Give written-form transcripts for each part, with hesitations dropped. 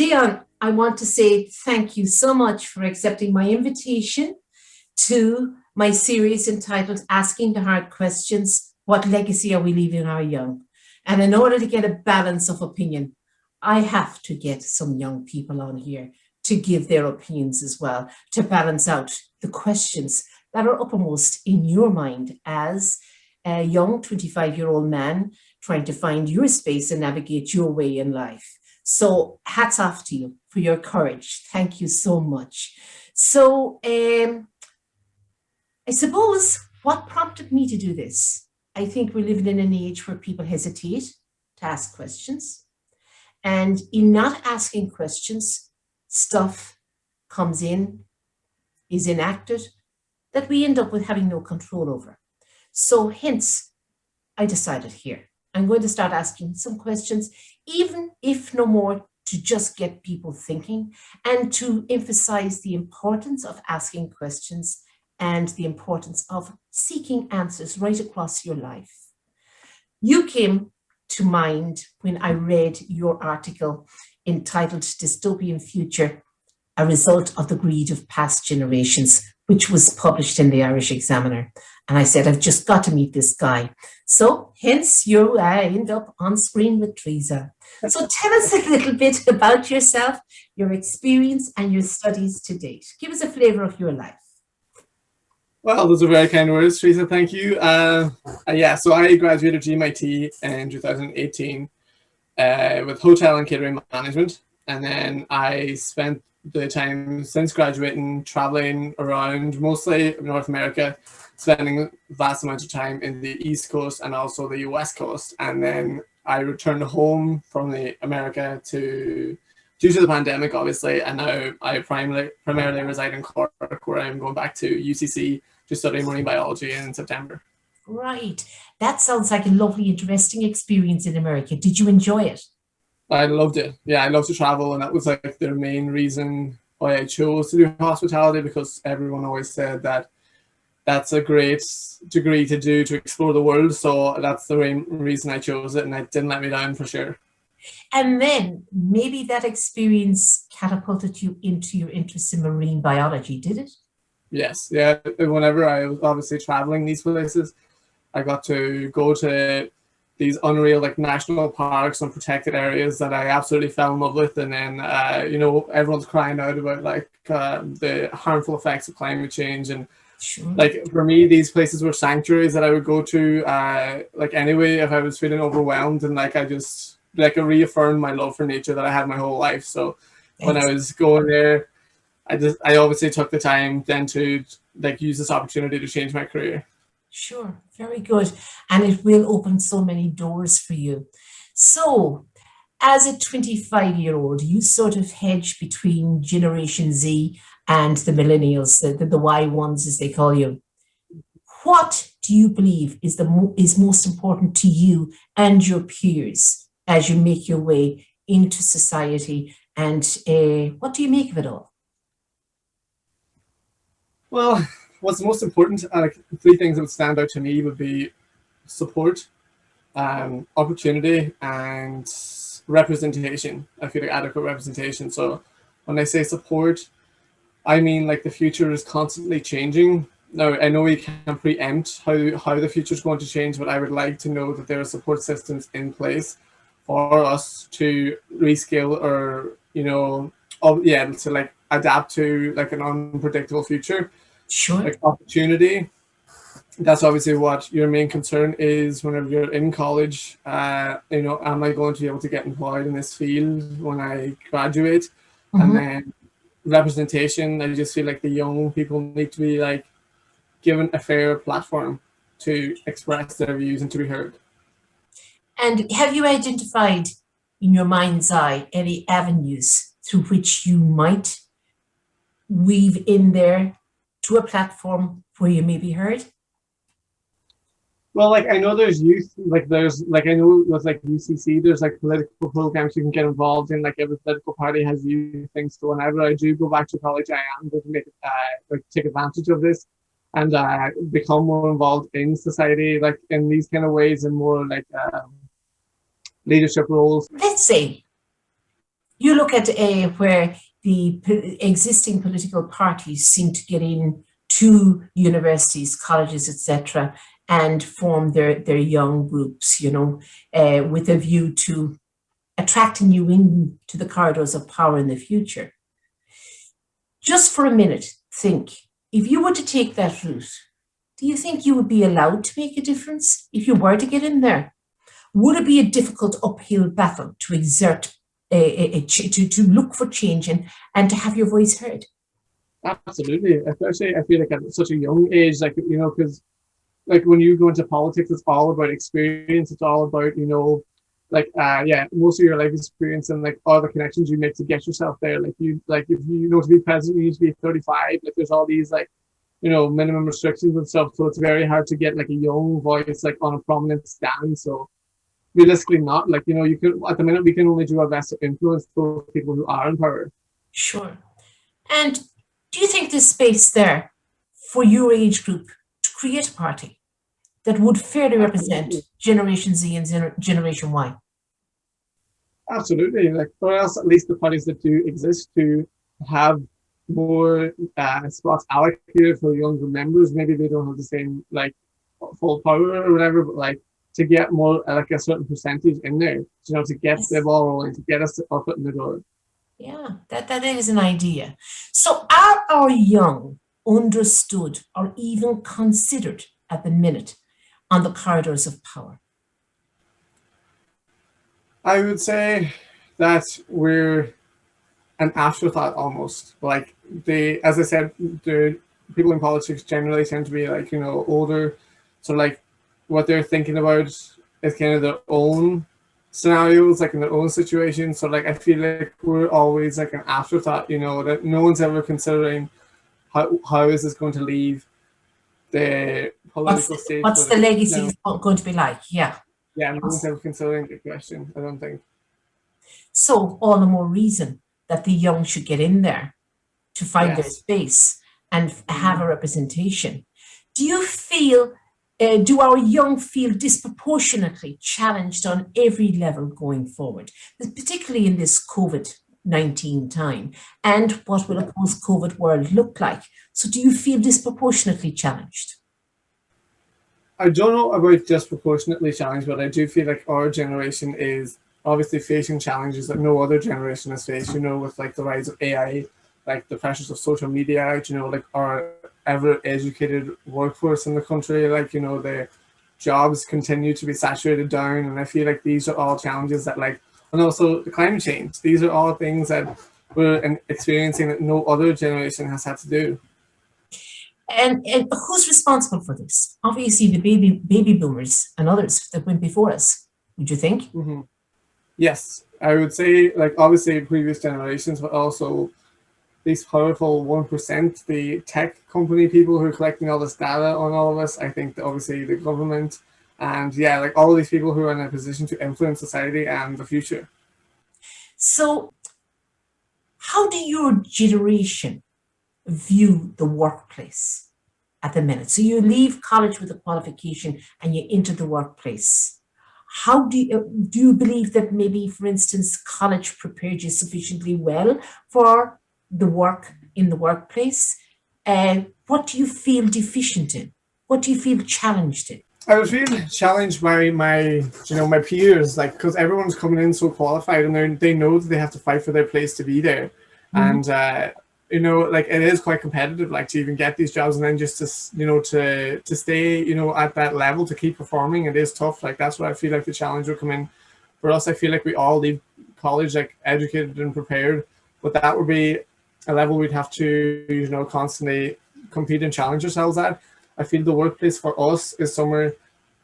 Dion, I want to say thank you so much for accepting my invitation to my series entitled Asking the Hard Questions, What Legacy Are We Leaving Our Young? And in order to get a balance of opinion, I have to get some young people on here to give their opinions as well, to balance out the questions that are uppermost in your mind as a young 25-year-old man trying to find your space and navigate your way in life. So hats off to you for your courage. Thank you so much. So I suppose what prompted me to do this, I think we're living in an age where people hesitate to ask questions. And in not asking questions, stuff comes in, is enacted, that we end up with having no control over. So hence, I decided here, I'm going to start asking some questions, even if no more, to just get people thinking and to emphasize the importance of asking questions and the importance of seeking answers right across your life. You came to mind when I read your article entitled Dystopian Future, a result of the greed of past generations, which was published in the Irish Examiner. And I said, I've just got to meet this guy. So hence you end up on screen with Teresa. So tell us a little bit about yourself, your experience and your studies to date. Give us a flavor of your life. Well, those are very kind words, Teresa. Thank you. Yeah, so I graduated GMIT in 2018 with hotel and catering management. And then I spent the time since graduating traveling around mostly North America, spending vast amounts of time in the East Coast and also the West Coast. And then I returned home from America due to the pandemic, obviously, and now I primarily reside in Cork, where I'm going back to UCC to study marine biology in September. Right. That sounds like a lovely, interesting experience in America. Did you enjoy it? I loved it. Yeah, I love to travel, and that was like the main reason why I chose to do hospitality, because everyone always said that that's a great degree to do to explore the world. So that's the main reason I chose it, and it didn't let me down for sure. And then maybe that experience catapulted you into your interest in marine biology, did it? Yes. Yeah. Whenever I was obviously traveling these places, I got to go to these unreal like national parks and protected areas that I absolutely fell in love with. And then, everyone's crying out about like the harmful effects of climate change. And sure. Like for me, these places were sanctuaries that I would go to like anyway, if I was feeling overwhelmed, and like I just like it reaffirmed my love for nature that I had my whole life. So when I was going there, I obviously took the time then to like use this opportunity to change my career. Sure, very good. And it will open so many doors for you. So as a 25-year-old, you sort of hedge between Generation Z and the Millennials, the Y ones as they call you. What do you believe is most important to you and your peers as you make your way into society? And what do you make of it all? Well, what's most important, three things that would stand out to me would be support, opportunity, and representation. I feel like adequate representation. So when I say support, I mean like the future is constantly changing. Now, I know we can't preempt how the future is going to change, but I would like to know that there are support systems in place for us to reskill or, to like adapt to like an unpredictable future. Sure. Like opportunity. That's obviously what your main concern is whenever you're in college. Am I going to be able to get employed in this field when I graduate? Mm-hmm. And then representation. I just feel like the young people need to be like given a fair platform to express their views and to be heard. And have you identified in your mind's eye any avenues through which you might weave in there to a platform where you may be heard? Well, like I know there's youth, I know with like UCC, there's like political programs you can get involved in. Like every political party has youth things. So whenever I do go back to college, I am going to take advantage of this and become more involved in society, like in these kind of ways and more like leadership roles. Let's say You look at where the existing political parties seem to get in to universities, colleges, etc., and form their young groups, with a view to attracting you into the corridors of power in the future. Just for a minute, think, if you were to take that route, do you think you would be allowed to make a difference if you were to get in there? Would it be a difficult uphill battle to exert, to look for change and to have your voice heard? Absolutely, especially I feel like at such a young age, like because like when you go into politics, it's all about experience. It's all about most of your life experience and like all the connections you make to get yourself there. Like if to be president, you need to be 35. Like there's all these minimum restrictions and stuff. So it's very hard to get like a young voice like on a prominent stand. So realistically, not like you can at the minute we can only do our best to influence those people who are in power. Sure. And do you think there's space there for your age group to create a party that would fairly represent Generation Z and Generation Y? Absolutely, like or else at least the parties that do exist to have more spots allocated for younger members. Maybe they don't have the same like full power or whatever, but like to get more like a certain percentage in there, to get the ball rolling, to get us our foot in the door. Yeah, that is an idea. So are our young understood or even considered at the minute on the corridors of power? I would say that we're an afterthought almost. Like as I said, the people in politics generally tend to be like, older. So like what they're thinking about is kind of their own scenarios, like in their own situation. So like I feel like we're always like an afterthought, that no one's ever considering how is this going to leave the political stage. What's the legacy going to be like? Yeah. Yeah, no one's ever considering the question, I don't think. So all the more reason that the young should get in there to find their space and have a representation. Do you feel, do our young feel disproportionately challenged on every level going forward, particularly in this COVID-19 time? And what will a post-COVID world look like? So do you feel disproportionately challenged? I don't know about disproportionately challenged, but I do feel like our generation is obviously facing challenges that no other generation has faced, with like the rise of AI, like the pressures of social media, like our ever educated workforce in the country, like, the jobs continue to be saturated down. And I feel like these are all challenges that and also the climate change. These are all things that we're experiencing that no other generation has had to do. And who's responsible for this? Obviously, the baby boomers and others that went before us, would you think? Mm-hmm. Yes, I would say, obviously previous generations, but also these powerful 1%, the tech company people who are collecting all this data on all of us. I think that obviously the government and all of these people who are in a position to influence society and the future. So how do your generation view the workplace at the minute? So you leave college with a qualification and you enter the workplace. How do you believe that maybe, for instance, college prepared you sufficiently well for the work in the workplace? What do you feel deficient in? What do you feel challenged in? I would feel challenged by my peers, because everyone's coming in so qualified and they know that they have to fight for their place to be there. Mm-hmm. And it is quite competitive, to even get these jobs, and then just to stay, at that level, to keep performing. It is tough. That's what I feel like the challenge will come in for us. I feel like we all leave college educated and prepared, but that would be a level we'd have to, constantly compete and challenge ourselves at. I feel the workplace for us is somewhere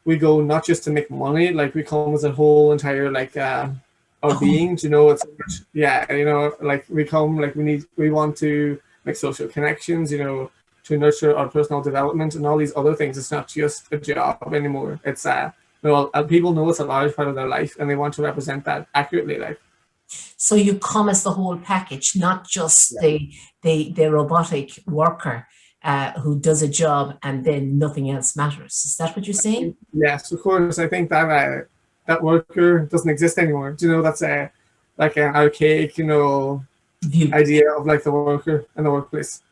we go not just to make money, we come as a whole entire our being, it's we come we want to make social connections, to nurture our personal development and all these other things. It's not just a job anymore. It's people know it's a large part of their life and they want to represent that accurately. So you come as the whole package, not just the robotic worker who does a job and then nothing else matters. Is that what you're saying? Yes, of course. I think that that worker doesn't exist anymore. That's like an archaic, view. idea of like the worker in the workplace.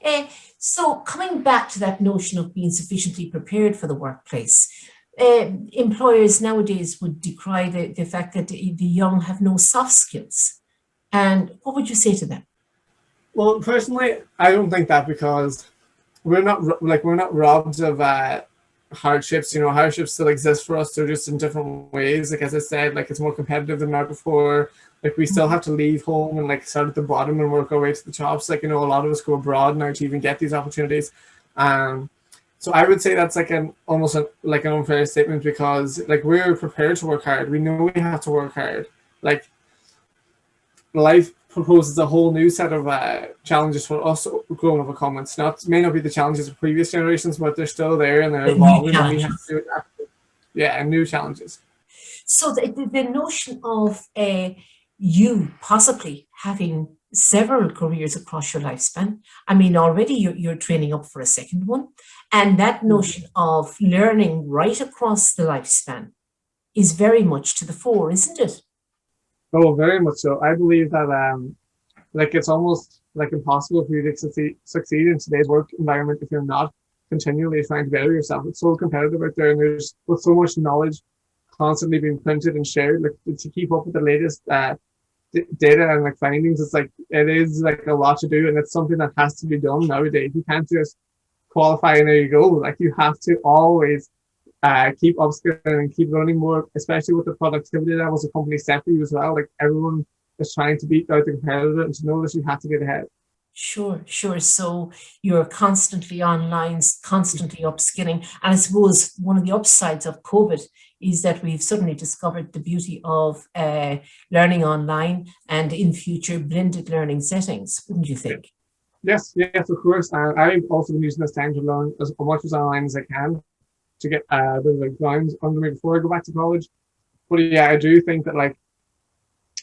Uh, so coming back to that notion of being sufficiently prepared for the workplace, employers nowadays would decry the fact that the young have no soft skills. And what would you say to them? Well, personally, I don't think that, because we're not robbed of hardships. Hardships still exist for us. They're just in different ways. Like, as I said, like, it's more competitive than ever before. Like, we still have to leave home and like start at the bottom and work our way to the tops. Like, a lot of us go abroad now to even get these opportunities. So I would say that's like like an unfair statement, because like, we're prepared to work hard. We know we have to work hard. Like, life proposes a whole new set of challenges for us grown up comments. May not be the challenges of previous generations, but they're still there and they're evolving, and we have to adapt. Yeah, and new challenges. So the notion of you possibly having several careers across your lifespan. I mean, already you're training up for a second one. And that notion of learning right across the lifespan is very much to the fore, isn't it? Oh, very much so. I believe that like, it's almost like impossible for you to succeed in today's work environment if you're not continually trying to better yourself. It's so competitive out there, and there's with so much knowledge constantly being printed and shared, like, to keep up with the latest data and like findings. It's like, it is like a lot to do, and it's something that has to be done nowadays. You can't just qualify and there you go. Like, you have to always keep upskilling and keep learning more, especially with the productivity levels the company set for you as well. Like, everyone is trying to beat out the competitor, and to know that you have to get ahead. Sure, sure. So you're constantly online, constantly upskilling. And I suppose one of the upsides of COVID is that we've suddenly discovered the beauty of learning online and in future blended learning settings, wouldn't you think? Yes, of course. I've also been using this time to learn as much as online as I can, to get a bit of the ground under me before I go back to college. But yeah, I do think that, like,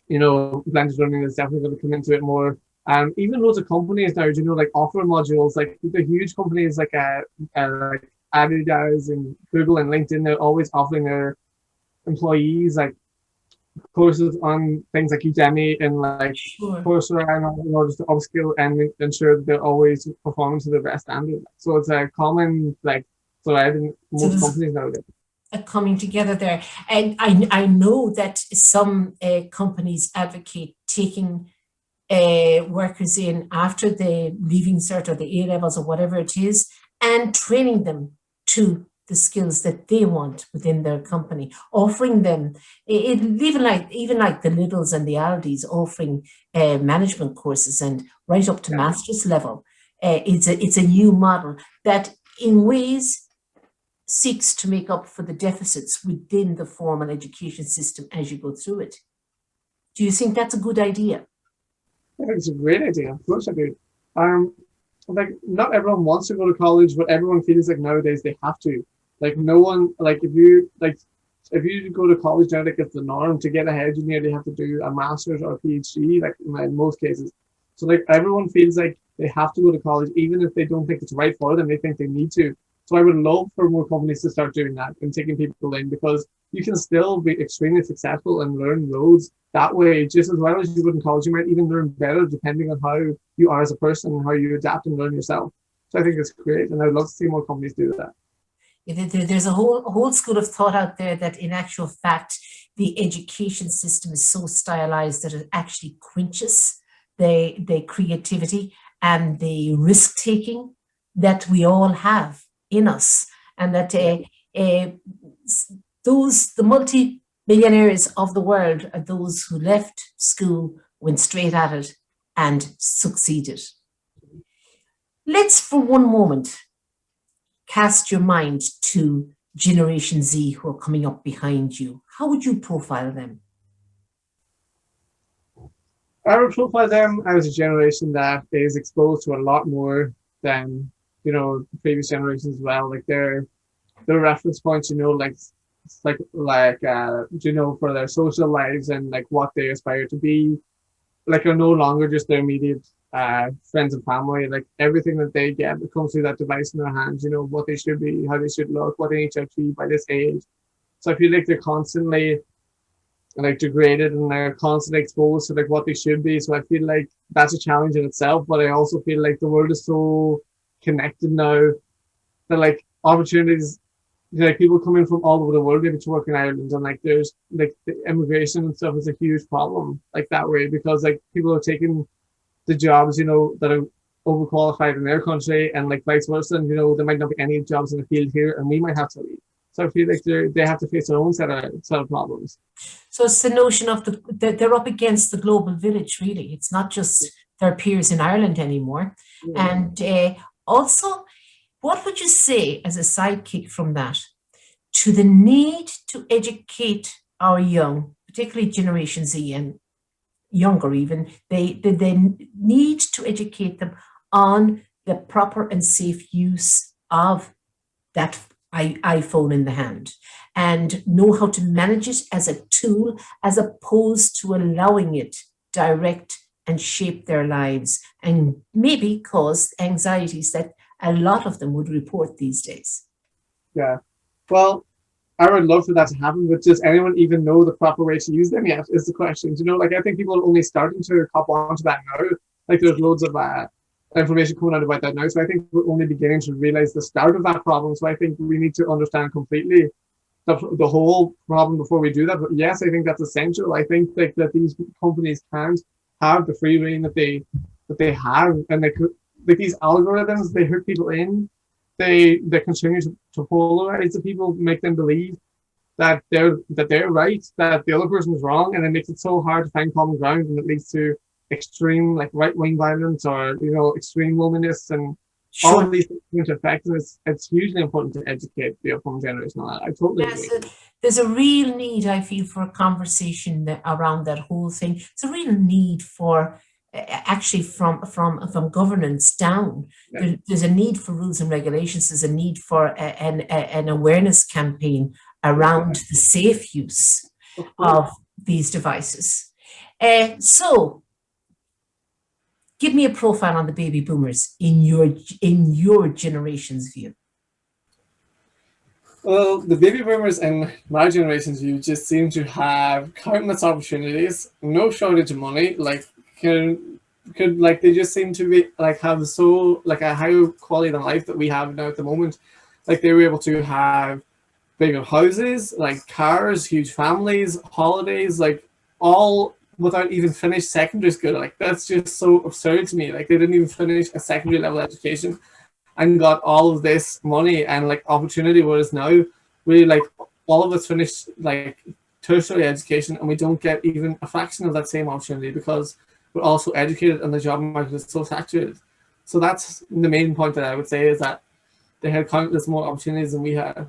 blended learning is definitely going to come into it more. Even loads of companies now, like, offer modules, like the huge companies like like Adidas and Google and LinkedIn. They're always offering their employees like courses on things like Udemy and like Coursera, in order to upskill and ensure that they're always performing to their best standard. So it's a common like thread in most companies nowadays. Coming together there. And I know that some companies advocate taking workers in after the leaving cert or the A levels or whatever it is, and training them to the skills that they want within their company, offering them even like the Lidls and the Aldis offering management courses and right up to master's level. It's a new model that in ways seeks to make up for the deficits within the formal education system as you go through it. Do you think that's a good idea? I think it's a great idea. Of course I do. Like, not everyone wants to go to college, but everyone feels like nowadays they have to. Like, no one, like, if you go to college now, like, it's the norm. To get ahead, you nearly have to do a master's or a PhD, like in most cases. So like, everyone feels like they have to go to college, even if they don't think it's right for them. They think they need to. So I would love for more companies to start doing that and taking people in, because you can still be extremely successful and learn loads that way, just as well as you would in college. You might even learn better depending on how you are as a person and how you adapt and learn yourself. So I think it's great, and I'd love to see more companies do that. There's a whole school of thought out there that in actual fact, the education system is so stylized that it actually quenches the creativity and the risk-taking that we all have in us. And that the multi-millionaires of the world are those who left school, went straight at it, and succeeded. Let's for one moment cast your mind to Generation Z who are coming up behind you. How would you profile them? I would profile them as a generation that is exposed to a lot more than, the previous generations as well. Like, their reference points, like for their social lives and like what they aspire to be, like, are no longer just their immediate friends and family. Like, everything that they get, it comes through that device in their hands, what they should be, how they should look, what they need to achieve by this age. So I feel like they're constantly like degraded and they're constantly exposed to like what they should be. So I feel like that's a challenge in itself. But I also feel like the world is so connected now that like opportunities, like people coming from all over the world maybe to work in Ireland, and like there's like the immigration and stuff is a huge problem like that way, because like people are taking the jobs, that are overqualified in their country, and like vice versa. And there might not be any jobs in the field here, and we might have to leave. So I feel like they have to face their own set of problems. So it's the notion of they're up against the global village, really. It's not just their peers in Ireland anymore. Yeah. And also, what would you say as a sidekick from that to the need to educate our young, particularly Generation Z and younger even, they need to educate them on the proper and safe use of that iPhone in the hand and know how to manage it as a tool as opposed to allowing it direct and shape their lives and maybe cause anxieties that a lot of them would report these days. Yeah. Well, I would love for that to happen, but does anyone even know the proper way to use them yet is the question. Like I think people are only starting to cop onto that now. Like there's loads of information coming out about that now. So I think we're only beginning to realize the start of that problem. So I think we need to understand completely the whole problem before we do that. But yes, I think that's essential. I think like that these companies can't have the free reign that they have, and like these algorithms, they hook people in. They continue to polarize the people, make them believe that they're right, that the other person is wrong, and it makes it so hard to find common ground, and it leads to extreme like right-wing violence or extreme loneliness and all of these things affect. It's hugely important to educate the upcoming generation on that. I totally agree. There's a real need, I feel, for a conversation around that whole thing. It's a real need for actually from governance down. Yeah. There's a need for rules and regulations. There's a need for an awareness campaign around the safe use of these devices. So give me a profile on the baby boomers in your generation's view. Well, the baby boomers in my generation's view just seem to have countless opportunities, no shortage of money. Like they just seem to be like have so like a higher quality than life that we have now at the moment. Like they were able to have bigger houses, like cars, huge families, holidays, like all without even finished secondary school. Like that's just so absurd to me. Like they didn't even finish a secondary level education and got all of this money and like opportunity, whereas now we like all of us finish like tertiary education and we don't get even a fraction of that same opportunity because we're also educated and the job market is so saturated. So that's the main point that I would say, is that they had countless more opportunities than we had.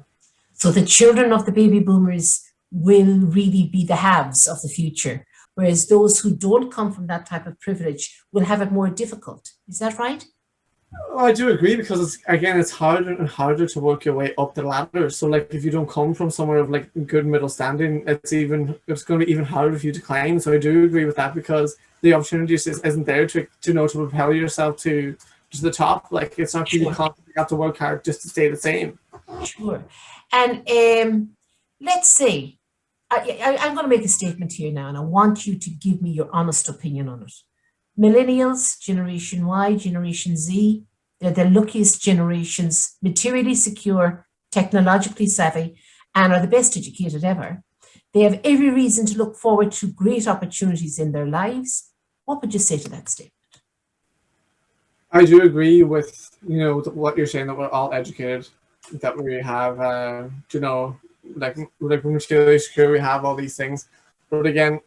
So the children of the baby boomers will really be the haves of the future, whereas those who don't come from that type of privilege will have it more difficult. Is that right? Well, I do agree, because it's harder and harder to work your way up the ladder. So like if you don't come from somewhere of like good middle standing, it's going to be even harder for you to climb. So I do agree with that, because the opportunity just isn't there to propel yourself to the top. Like it's not you constantly have to work hard just to stay the same. Sure. And let's say I'm going to make a statement here now, and I want you to give me your honest opinion on it. Millennials, Generation Y, Generation Z, they're the luckiest generations, materially secure, technologically savvy, and are the best educated ever. They have every reason to look forward to great opportunities in their lives. What would you say to that statement? I do agree with what you're saying, that we're all educated, that we have like materially secure, we have all these things, but again,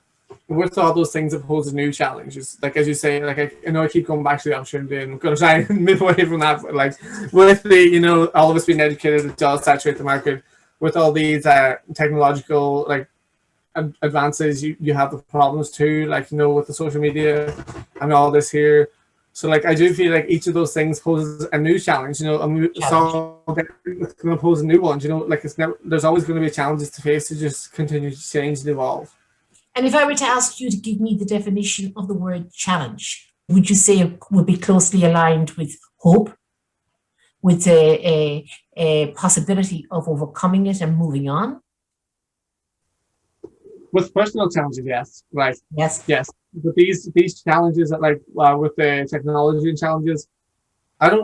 with all those things, it poses new challenges. Like as you say, like I keep going back to the opportunity, and I'm going to try and move away from that. But like with the all of us being educated, it does saturate the market. With all these technological like advances, you have the problems too. Like with the social media and all this here. So like I do feel like each of those things poses a new challenge. So it's going to pose a new one. Like there's always going to be challenges to face, to just continue to change and evolve. And if I were to ask you to give me the definition of the word challenge, would you say it would be closely aligned with hope, with a possibility of overcoming it and moving on? with personal challenges, yes, right, Yes. yes. But these challenges that like with the technology and challenges,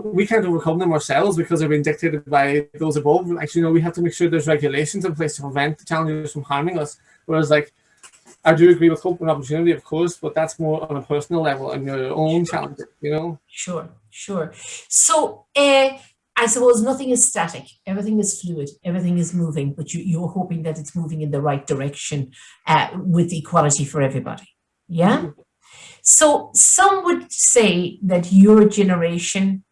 we can't overcome them ourselves because they're being dictated by those above. Actually, we have to make sure there's regulations in place to prevent the challenges from harming us. Whereas, like, I do agree with hope and opportunity, of course, but that's more on a personal level and your own challenges. Sure, sure. So, I suppose nothing is static. Everything is fluid. Everything is moving, but you're hoping that it's moving in the right direction with equality for everybody. Yeah? Mhm. So some would say that your generation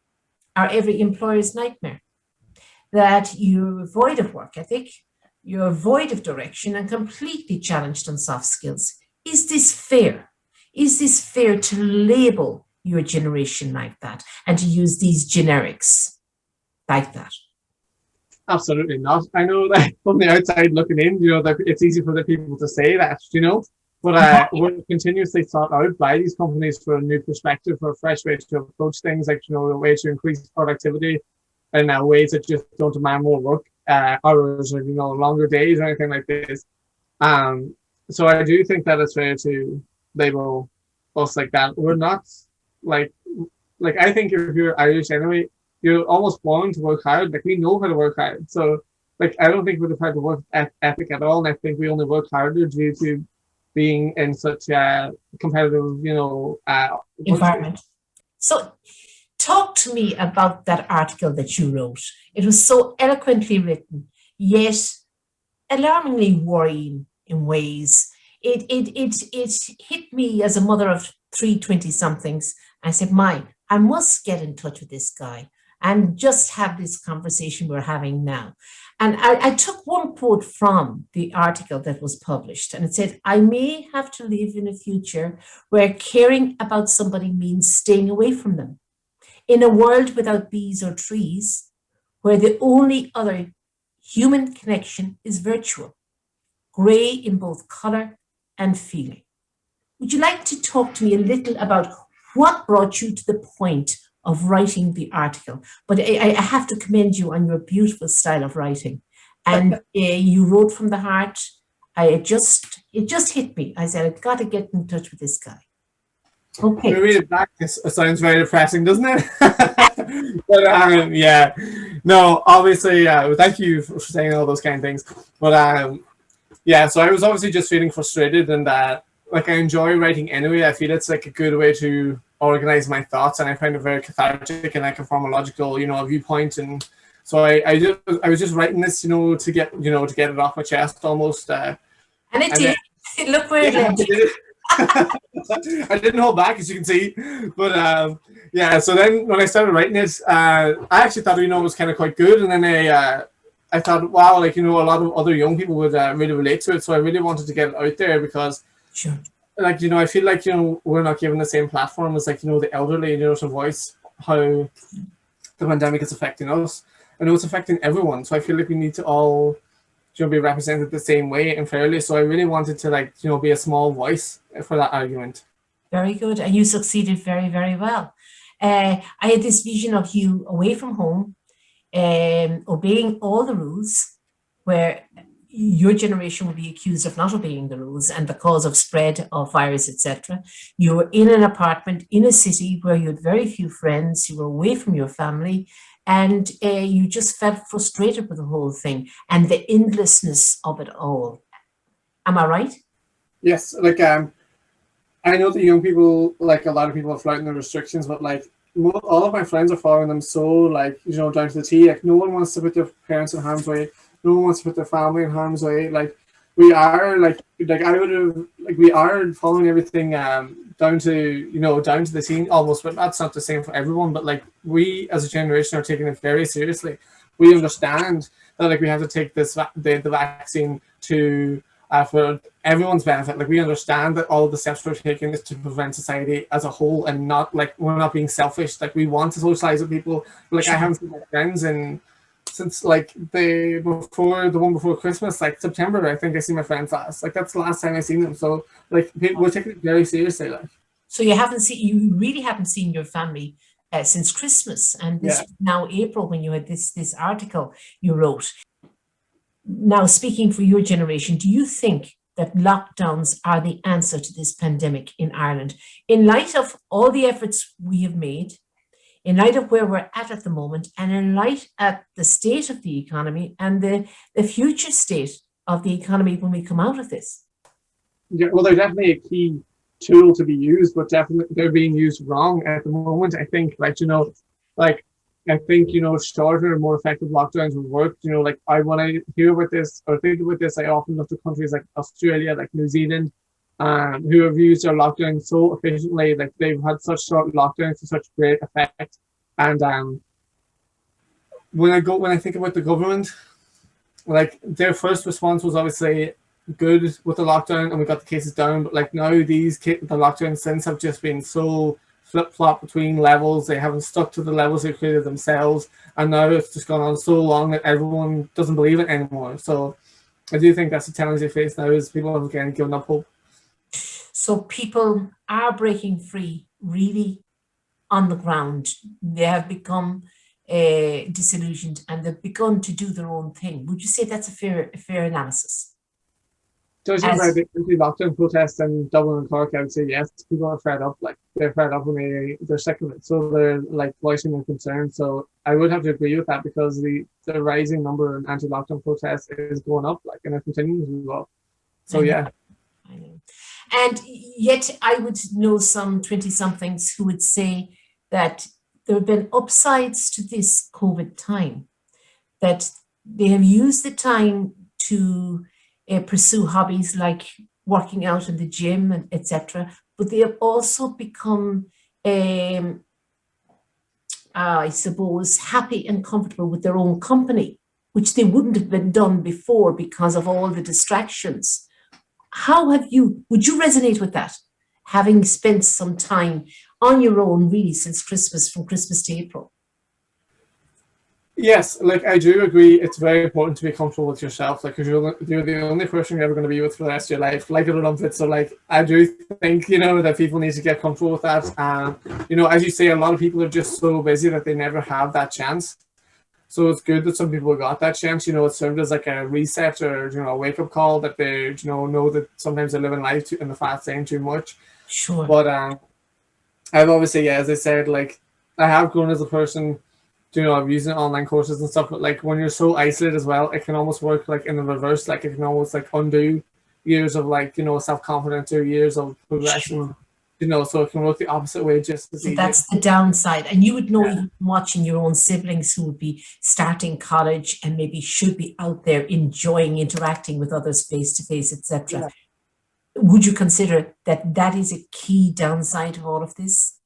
are every employer's nightmare, that you're void of work ethic, you're void of direction and completely challenged on soft skills. Is this fair? Is this fair to label your generation like that and to use these generics like that? Absolutely not. I know that from the outside looking in, that it's easy for the people to say that. But we're continuously sought out by these companies for a new perspective, for a fresh way to approach things, like, a way to increase productivity and ways that just don't demand more work hours or, longer days or anything like this. So I do think that it's fair to label us like that. We're not like, I think if you're Irish anyway, you're almost born to work hard. Like, we know how to work hard. So, like, I don't think we're the type of work ethic at all. And I think we only work harder due to being in such a competitive, Environment. So talk to me about that article that you wrote. It was so eloquently written, yet alarmingly worrying in ways. It hit me as a mother of 3 20-somethings. I said, I must get in touch with this guy and just have this conversation we're having now. And I took one quote from the article that was published, and it said, I may have to live in a future where caring about somebody means staying away from them. In a world without bees or trees, where the only other human connection is virtual, grey in both colour and feeling. Would you like to talk to me a little about what brought you to the point of writing the article? But I have to commend you on your beautiful style of writing. And you wrote from the heart. It just hit me. I said, I've got to get in touch with this guy. Okay. When we read it back, it sounds very depressing, doesn't it? But yeah, no, obviously, thank you for saying all those kind of things. But yeah, so I was obviously just feeling frustrated, and like, I enjoy writing anyway. I feel it's like a good way to organize my thoughts, and I find it very cathartic, and I can form a logical, viewpoint. And so I was just writing this, to get it off my chest almost. And it did. Look where it led you. I didn't hold back, as you can see. But yeah, so then when I started writing it, I actually thought, it was kind of quite good. And then I thought, wow, like, a lot of other young people would really relate to it. So I really wanted to get it out there because, sure, like, I feel like, we're not given the same platform as, like, the elderly, to voice how the pandemic is affecting us. I know it's affecting everyone. So I feel like we need to all, be represented the same way and fairly. So I really wanted to, like, be a small voice for that argument. Very good. And you succeeded very, very well. I had this vision of you away from home, obeying all the rules, where your generation will be accused of not obeying the rules and the cause of spread of virus, etc. You were in an apartment in a city where you had very few friends, you were away from your family, and you just felt frustrated with the whole thing and the endlessness of it all. Am I right? Yes, like, I know that young people, like, a lot of people are flouting the restrictions, but, like, all of my friends are following them so, like, down to the T. Like, no one wants to put their parents in harm's way. No one wants to put their family in harm's way. Like, we are, like I would have, like, we are following everything down to, down to the T almost, but that's not the same for everyone. But, like, we as a generation are taking it very seriously. We understand that, like, we have to take the vaccine to for everyone's benefit. Like, we understand that all of the steps we're taking is to prevent society as a whole, and not, like, we're not being selfish. Like, we want to socialize with people. Like, I haven't seen my friends since, like, the one before Christmas, like September. I think I seen my friends last. Like, that's the last time I seen them. So, like, we're taking it very seriously. Like, so you really haven't seen your family since Christmas, and this was now April when you had this article you wrote. Now, speaking for your generation, do you think that lockdowns are the answer to this pandemic in Ireland, in light of all the efforts we have made, in light of where we're at the moment, and in light at the state of the economy and the future state of the economy when we come out of this? Yeah, well, they're definitely a key tool to be used, but definitely they're being used wrong at the moment. I think, like I think, shorter, more effective lockdowns would work. Like when I hear about this or think about this, I often look to countries like Australia, like New Zealand, who have used their lockdown so efficiently. Like they've had such short lockdowns to such great effect. And when I think about the government, like their first response was obviously good with the lockdown, and we got the cases down. But like now, the lockdown since have just been so flip-flop between levels. They haven't stuck to the levels they created themselves, and now it's just gone on so long that everyone doesn't believe it anymore. So I do think that's the challenge they face now, is people have again given up hope. So people are breaking free really on the ground. They have become disillusioned and they've begun to do their own thing. Would you say that's a fair analysis? Judging by the anti-lockdown protests in Dublin and Cork, I would say yes. People are fed up. Like they're fed up and they're sick of it, so they're like voicing their concern. So I would have to agree with that, because the rising number of anti-lockdown protests is going up, like, and it continues as well. So yeah. I know. And yet I would know some 20-somethings who would say that there have been upsides to this COVID time, that they have used the time to pursue hobbies like working out in the gym and etc. But they have also become, I suppose, happy and comfortable with their own company, which they wouldn't have been done before because of all the distractions. Would you resonate with that, having spent some time on your own really since Christmas, from Christmas to April? Yes, like I do agree. It's very important to be comfortable with yourself, like, because you're the only person you're ever going to be with for the rest of your life, like it or lump it. So like I do think that people need to get comfortable with that. As you say, a lot of people are just so busy that they never have that chance. So it's good that some people got that chance. It served as like a reset or a wake up call, that they know that sometimes they're living life in the fast lane too much. Sure. But I've obviously, as I said, like I have grown as a person. I'm using online courses and stuff, but like when you're so isolated as well, it can almost work like in the reverse. Like it can almost like undo years of like self-confidence or years of progression. So it can work the opposite way just as easy. That's the downside. And you would know, even watching your own siblings who would be starting college and maybe should be out there enjoying interacting with others face to face, etc. Would you consider that is a key downside of all of this?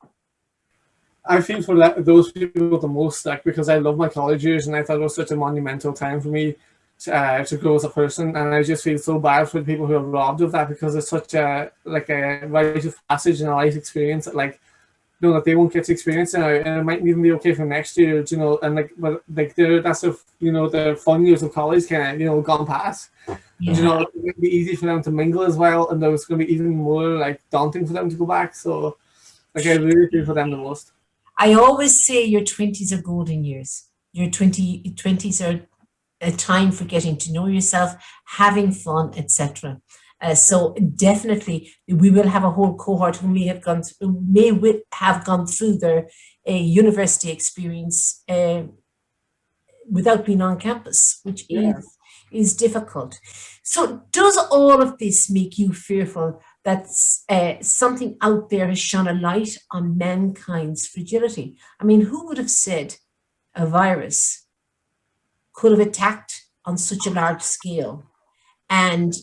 I feel for those people the most, like, because I love my college years and I thought it was such a monumental time for me to grow as a person, and I just feel so bad for the people who are robbed of that, because it's such a rite of passage in a life experience that that they won't get to experience now, and it might even be okay for next year, and that's their fun years of college kind of gone past. It's going to be easy for them to mingle as well, and it's going to be even more like daunting for them to go back. So I really feel for them the most. I always say your 20s are golden years. Your 20s are a time for getting to know yourself, having fun, etc. So definitely, we will have a whole cohort who may have gone through their university experience without being on campus, which is difficult. So does all of this make you fearful that something out there has shone a light on mankind's fragility? I mean, who would have said a virus could have attacked on such a large scale and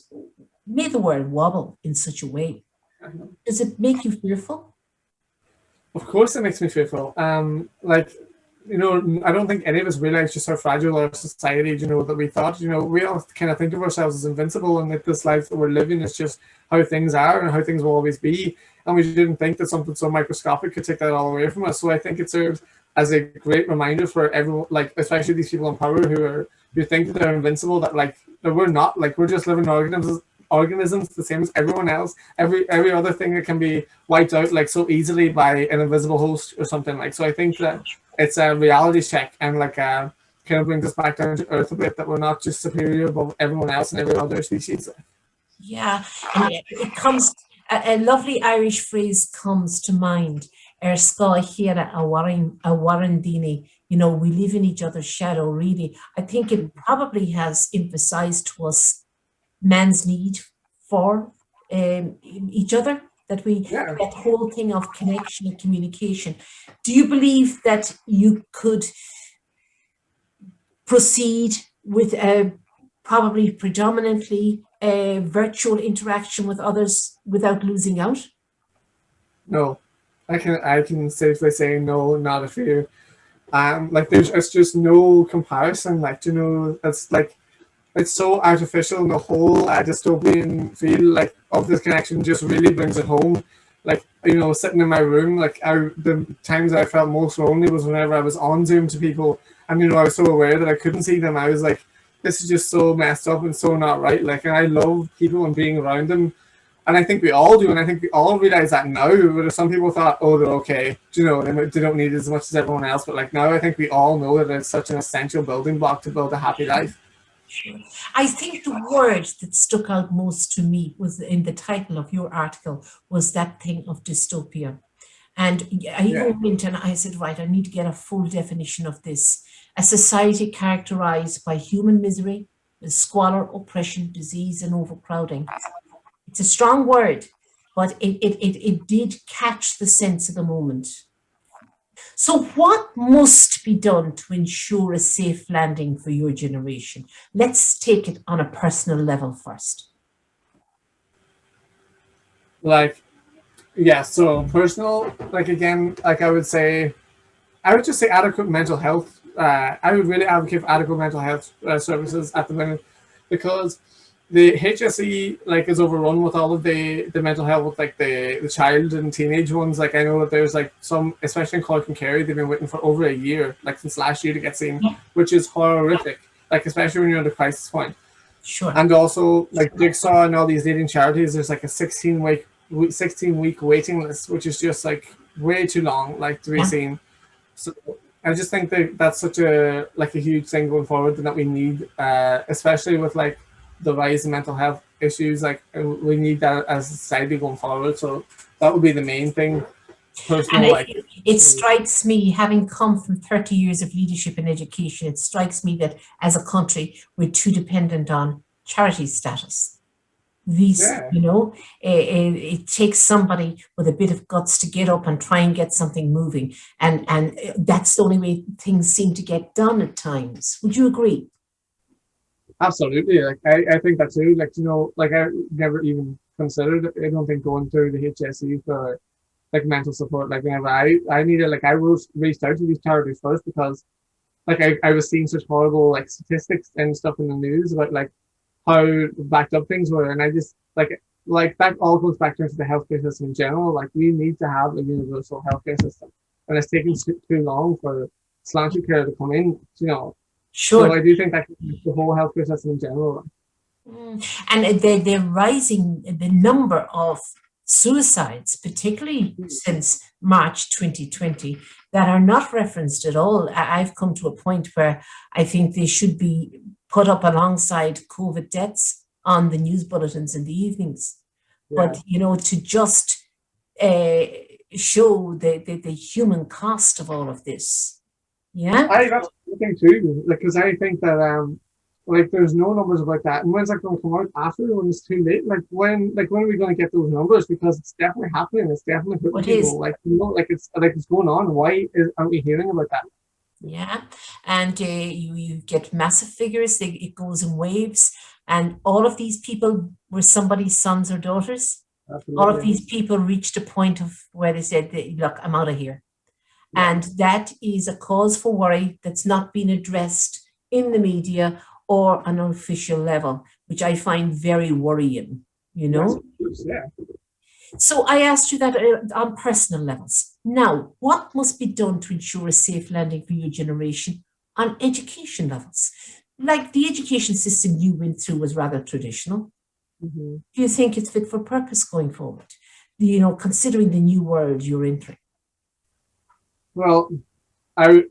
made the world wobble in such a way? Does it make you fearful? Of course it makes me fearful. I don't think any of us realize just how fragile our society, that we thought, we all kind of think of ourselves as invincible, and that this life that we're living is just how things are and how things will always be. And we didn't think that something so microscopic could take that all away from us. So I think it serves as a great reminder for everyone, like especially these people in power who think that they're invincible, that that we're not, we're just living organisms the same as everyone else. Every other thing that can be wiped out so easily by an invisible host or something. So I think that it's a reality check, and kind of brings us back down to earth a bit, that we're not just superior above everyone else and every other species. Yeah, and it comes, a lovely Irish phrase comes to mind. Er ska here a warren dini. You know, we live in each other's shadow, really. I think it probably has emphasized to us man's need for each other, that we, Yeah. that whole thing of connection and communication. Do you believe that you could proceed with a probably predominantly a virtual interaction with others without losing out? No, I can safely say no, not a fear. Like there's it's just no comparison. Like it's like it's so artificial. And the whole dystopian feel like of this connection just really brings it home. Like sitting in my room, like the times I felt most lonely was whenever I was on Zoom to people, and I was so aware that I couldn't see them. I was like, this is just so messed up and so not right. Like, and I love people and being around them, and I think we all do, and I think we all realize that now. But some people thought, oh, they're okay, they don't need it as much as everyone else. But like now, I think we all know that it's such an essential building block to build a happy life. Sure. I think the word that stuck out most to me was in the title of your article, was that thing of dystopia. And I Yeah, even went and I said, right, I need to get a full definition of this. A society characterized by human misery, squalor, oppression, disease, and overcrowding. It's a strong word, but it did catch the sense of the moment. So, what must be done to ensure a safe landing for your generation? Let's take it on a personal level first. like yeah. So personal, like again, like I would just say adequate mental health. I would really advocate for adequate mental health services at the minute, because the HSE like is overrun with all of the mental health with like the child and teenage ones. Like I know that there's like some, especially in Cork and Kerry, they've been waiting for over a year, like since last year, to get seen, Yeah, which is horrific. Like especially when you're at a crisis point. sure. And also like Jigsaw and all these leading charities, there's like a 16-week waiting list, which is just like way too long, like to be Yeah. seen. So I just think that that's such a huge thing going forward that we need, especially with like the rise in mental health issues. Like we need that as a society going forward. So that would be the main thing. And Personal, like it strikes me, having come from 30 years of leadership in education, it strikes me that as a country, we're too dependent on charity status. These, yeah, it takes somebody with a bit of guts to get up and try and get something moving. And that's the only way things seem to get done at times. Would you agree? absolutely. Like I think that too. Like like I never even considered it. I don't think going through the HSE for like mental support. Like whenever I needed, like I reached out to these charities first because like I was seeing such horrible like statistics and stuff in the news about like how backed up things were, and I just like that all goes back into the healthcare system in general. Like we need to have a universal healthcare system, and it's taken too long for slanted care to come in. So Sure. I do think that the whole healthcare system in general. And they're rising the number of suicides, particularly since March 2020, that are not referenced at all. I've come to a point where I think they should be put up alongside COVID deaths on the news bulletins in the evenings. Yeah, But, to just uh, show the human cost of all of this. Yeah. that's the thing too. Like, because I think that like there's no numbers about that, and when's that going to come out? After, when it's too late? Like when are we going to get those numbers? Because it's definitely happening. It's definitely putting What is? people like like it's going on. Why aren't we hearing about that? Yeah, and you get massive figures. It goes in waves, and all of these people were somebody's sons or daughters. All of Absolutely. these people reached a point of where they said, "Look, I'm out of here," Yeah. and that is a cause for worry that's not been addressed in the media or on an official level, which I find very worrying. You Yes. know. Yeah. So I asked you that on personal levels. Now, what must be done to ensure a safe landing for your generation on education levels? Like the education system you went through was rather traditional. Hmm. Do you think it's fit for purpose going forward? Considering the new world you're entering. Well, I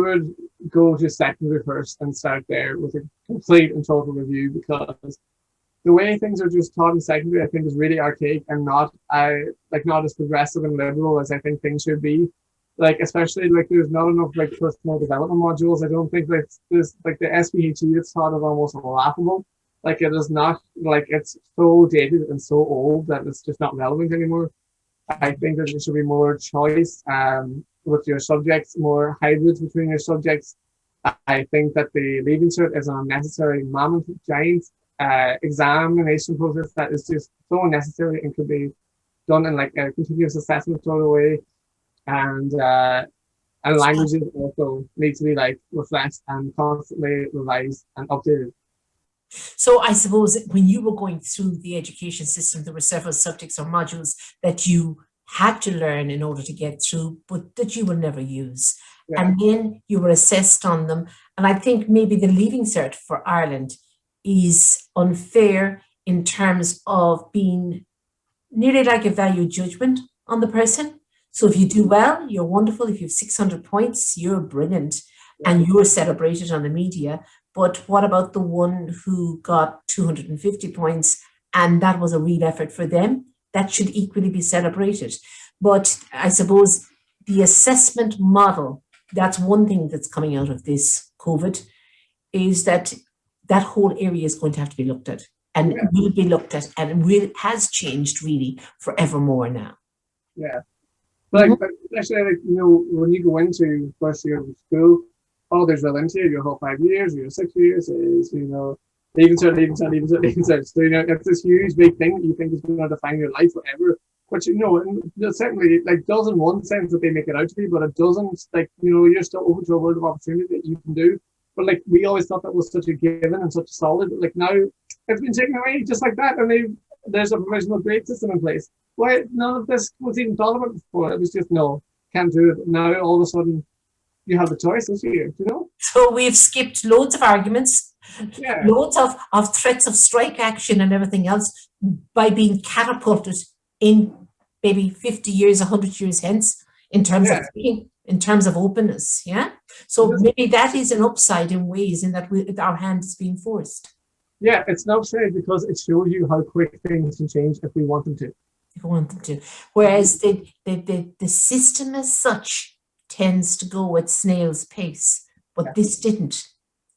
would go to secondary first and start there with a complete and total review, because the way things are just taught in secondary, I think, is really archaic and not as progressive and liberal as I think things should be. Like, especially like there's not enough like personal development modules. I don't think like this like the SPHE that's taught is almost laughable. Like it is not like it's so dated and so old that it's just not relevant anymore. I think that there should be more choice with your subjects, more hybrids between your subjects. I think that the Leaving Cert is an unnecessary mammoth giant examination process that is just so unnecessary and could be done in like a continuous assessment sort of way. And languages also need to be like refreshed and constantly revised and updated. So I suppose when you were going through the education system, there were several subjects or modules that you had to learn in order to get through, but that you will never use. Yeah. And then you were assessed on them. And I think maybe the Leaving Cert for Ireland is unfair in terms of being nearly like a value judgment on the person. So if you do well, you're wonderful. If you have 600 points, you're brilliant, and you're celebrated on the media. But what about the one who got 250 points and that was a real effort for them? That should equally be celebrated. But I suppose the assessment model, that's one thing that's coming out of this COVID, is that that whole area is going to have to be looked at, and will be looked at, and has changed really forevermore now. Yeah. Like, especially, like, you know, when you go into first year of school, all there's real into your whole 5 years or your 6 years is, you know, Leaving Cert. So, you know, it's this huge big thing that you think is going to define your life forever, which, you know, and certainly like does in one sense that they make it out to be, but it doesn't. Like, you know, you're still open to a world of opportunity that you can do. But like we always thought that was such a given and such a solid, but like now it's been taken away just like that, and there's a provisional grade system in place. Why none of this was even thought about before? It was just no, can't do it. Now all of a sudden you have the choice this year, you know? So we've skipped loads of arguments, loads of threats of strike action and everything else by being catapulted in maybe 50 years, 100 years hence in terms of thinking, in terms of openness. Yeah. So maybe that is an upside in ways in that our hand is being forced. Yeah, it's an upside because it shows you how quick things can change if we want them to. If we want them to. Whereas the system as such tends to go at snail's pace, but this didn't.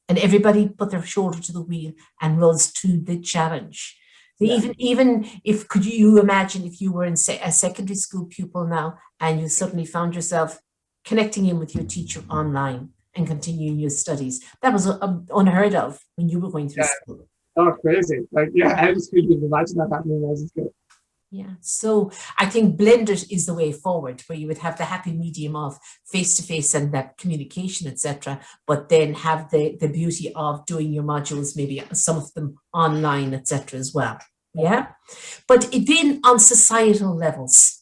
And everybody put their shoulder to the wheel and rose to the challenge. Even if, could you imagine if you were in a secondary school pupil now and you suddenly found yourself connecting in with your teacher online and continuing your studies? That was unheard of when you were going through school. Oh, crazy. Like, I just couldn't imagine that happening when I was in school. Yeah, so I think blended is the way forward, where you would have the happy medium of face-to-face and that communication, etc., but then have the beauty of doing your modules, maybe some of them online, etc. as well. Yeah, but then on societal levels,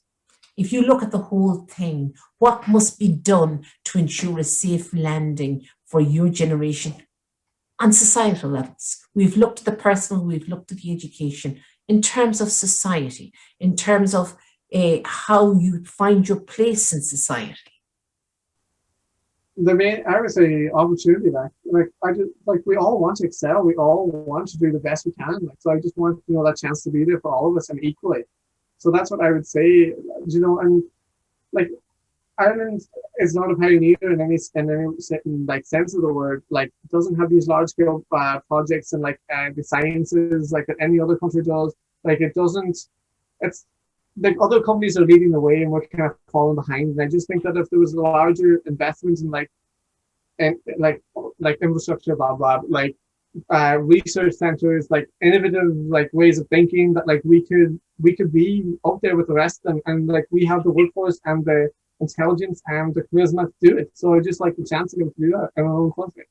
if you look at the whole thing, what must be done to ensure a safe landing for your generation on societal levels? We've looked at the personal, we've looked at the education. In terms of society, in terms of how you find your place in society? I would say opportunity. Like we all want to excel. We all want to do the best we can. Like, so I just want, you know, that chance to be there for all of us and equally. So that's what I would say, you know, and like Ireland is not a pioneer in any like sense of the word. Like, it doesn't have these large scale projects and like the sciences like that any other country does. Like, it doesn't. It's like other companies are leading the way and we're kind of falling behind. And I just think that if there was a larger investment in like infrastructure, blah blah, like research centers, like innovative like ways of thinking, that like we could be up there with the rest, and like we have the workforce and the intelligence and the charisma to do it. So I just like the chance to be able to do that in our own country.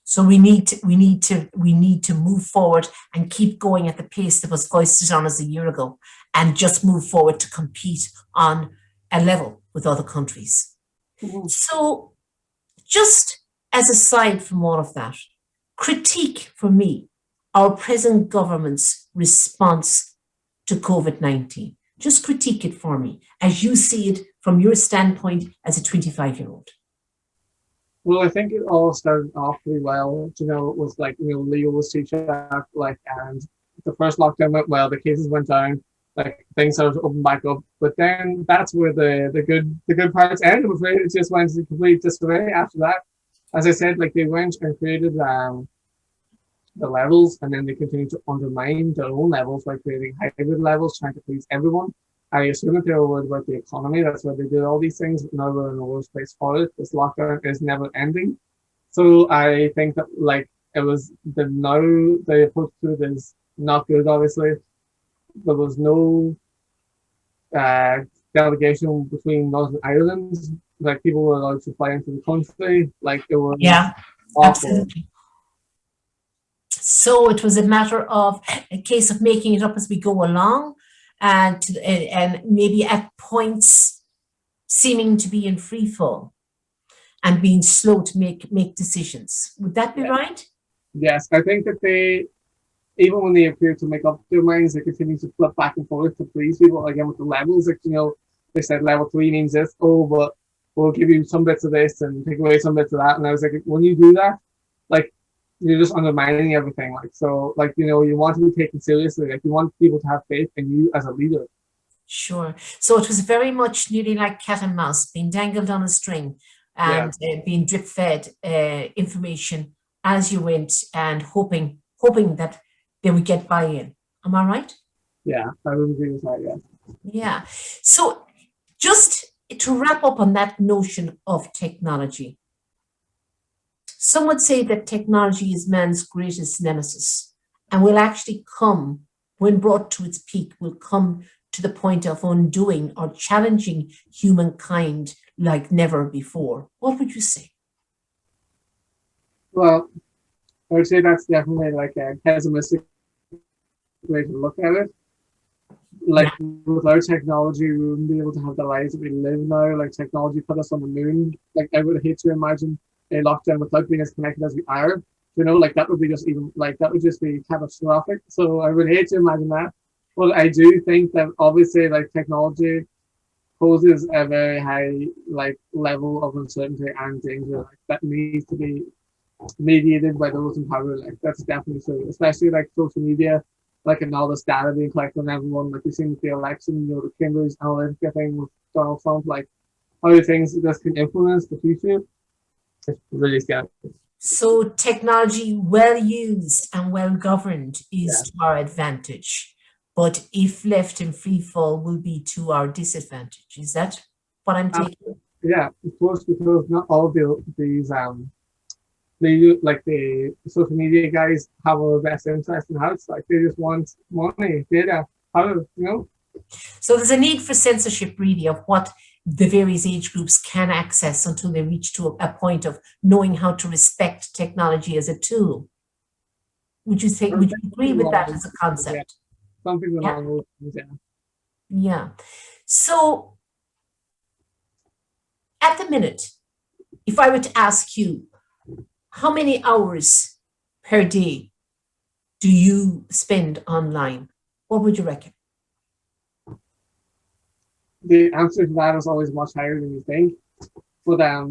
So we need to move forward and keep going at the pace that was foisted on us a year ago, and just move forward to compete on a level with other countries. Mm-hmm. So just as a side from all of that, critique for me our present government's response to COVID-19. Just critique it for me as you see it from your standpoint as a 25-year-old. Well, I think it all started off pretty well. You know, it was like, you know, Leo was teaching that, like, and the first lockdown went well, the cases went down, like things started to open back up. But then that's where the good parts ended. I'm afraid it just went to complete disarray after that. As I said, like they went and created the levels, and then they continued to undermine their own levels by creating hybrid levels, trying to please everyone. I assume that they were worried about the economy. That's why they did all these things. Now we're in the worst place for it. This lockdown is never ending. So I think that like it was the approach to it is not good. Obviously, there was no delegation between Northern Ireland. Like people were allowed to fly into the country. Like it was awful. Absolutely. So it was a matter of a case of making it up as we go along, and maybe at points seeming to be in free fall and being slow to make decisions. Would that be right? Yes, I think that they, even when they appear to make up their minds, they continue to flip back and forth to please people. Again, with the levels, like, they said level 3 means this, but we'll give you some bits of this and take away some bits of that. And I was like, when you do that, like, you're just undermining everything. Like, so, like, you want to be taken seriously. Like, you want people to have faith in you as a leader. Sure. So it was very much nearly like cat and mouse, being dangled on a string and being drip fed information as you went, and hoping that they would get buy-in. Am I right? Yeah, I would agree with that, yeah. Yeah. So just to wrap up on that notion of technology, some would say that technology is man's greatest nemesis and will actually come, when brought to its peak, will come to the point of undoing or challenging humankind like never before. What would you say? Well, I would say that's definitely like a pessimistic way to look at it. Like, without technology, we wouldn't be able to have the lives that we live now. Like, technology put us on the moon. Like, I would hate to imagine a lockdown without being as connected as we are. Like, that would be that would just be catastrophic. So I would hate to imagine that. But I do think that obviously, like, technology poses a very high, like, level of uncertainty and danger. Like, that needs to be mediated by those in power. Like, that's definitely true. Especially like social media, like, and all this data being collected on everyone. Like, we've seen with the election, the Cambridge Analytica thing with Donald Trump, like, how things this can influence the future. It's really scary. So technology well used and well governed is to our advantage, but if left in free fall will be to our disadvantage. Is that what I'm taking? Yeah, of course, because not all of these the social media guys have our best interest in house. Like, they just want money, data, power, So there's a need for censorship, really, of what the various age groups can access until they reach to a point of knowing how to respect technology as a tool. Would you agree with that as a concept? Yeah. Something along those lines, yeah. So at the minute, if I were to ask you, how many hours per day do you spend online? What would you reckon? The answer to that is always much higher than you think. But I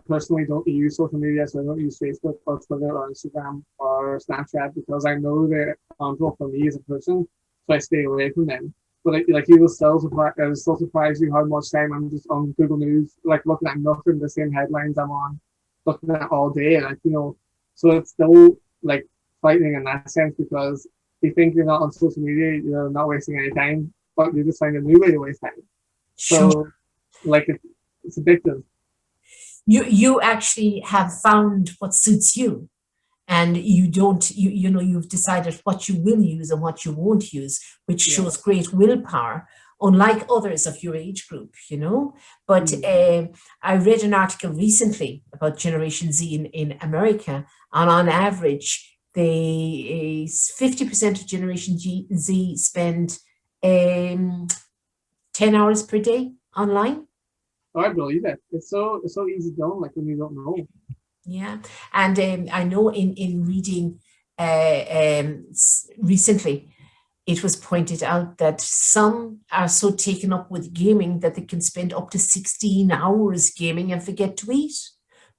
personally don't use social media, so I don't use Facebook or Twitter or Instagram or Snapchat, because I know they're harmful for me as a person, so I stay away from them. But you will still surprise you how much time I'm just on Google News, like, looking at nothing, the same headlines I'm on, looking at all day, like, so it's still, like, frightening in that sense, because you think you're not on social media, you're not wasting any time, but you just find a new way to waste time. So, like, it's addictive. You actually have found what suits you, and you've decided what you will use and what you won't use, which shows great willpower, unlike others of your age group, But I read an article recently about Generation Z in America, and on average, 50% of Generation Z spend 10 hours per day online. Oh, I believe it. It's so easy done, like, when you don't know. Yeah, and I know in reading recently, it was pointed out that some are so taken up with gaming that they can spend up to 16 hours gaming and forget to eat.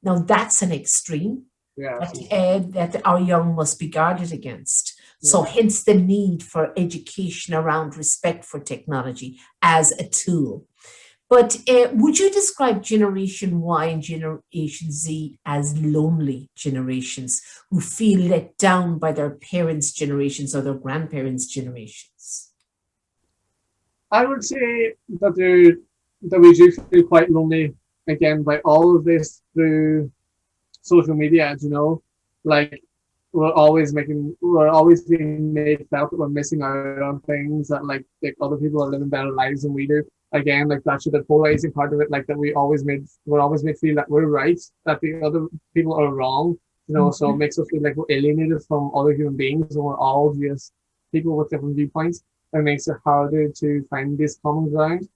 Now, that's an extreme that our young must be guarded against. So Yeah. hence the need for education around respect for technology as a tool. But would you describe Generation Y and Generation Z as lonely generations who feel let down by their parents' generations or their grandparents' generations? I would say that we do feel quite lonely again by all of this through social media. Like we're always being made felt that we're missing out on things that like other people are living better lives than we do. Again, like that's the polarizing part of it, like that we're always made feel that we're right, that the other people are wrong. So it Mhm. makes us feel like we're alienated from other human beings and we're all just people with different viewpoints. It makes it harder to find this common ground.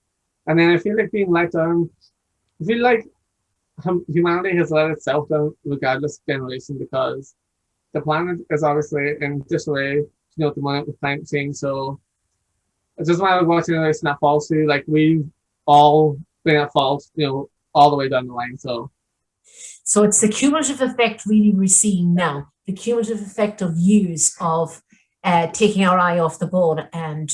And then I feel like being let down. I feel like humanity has let itself down regardless of generation because the planet is obviously in disarray, at the moment with climate change. So it's just a matter of watching another snap falls to, like we've all been at fault, all the way down the line. So it's the cumulative effect really we're seeing now, the cumulative effect of years of taking our eye off the ball and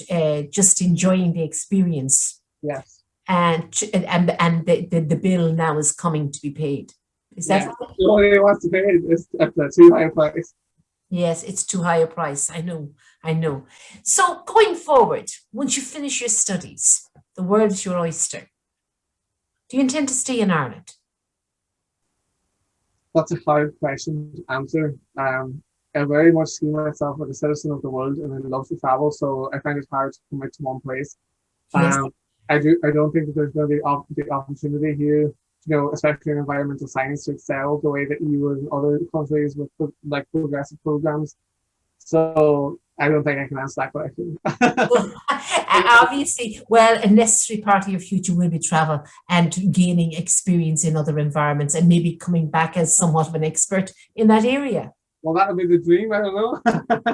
just enjoying the experience. Yes. And the bill now is coming to be paid. Is that Yeah. right? Nobody wants to pay it. It's at the too high price. Yes, it's too high a price. I know, I know. So going forward, once you finish your studies, the world is your oyster. Do you intend to stay in Ireland? That's a hard question to answer. I very much see myself as a citizen of the world and I love to travel, so I find it hard to commit to one place. Yes. I don't think that there's going to be the opportunity here, especially in environmental science to excel the way that you would in other countries with like progressive programs. So I don't think I can answer that question. Obviously, well, a necessary part of your future will be travel and gaining experience in other environments and maybe coming back as somewhat of an expert in that area. Well, that would be the dream. I don't know.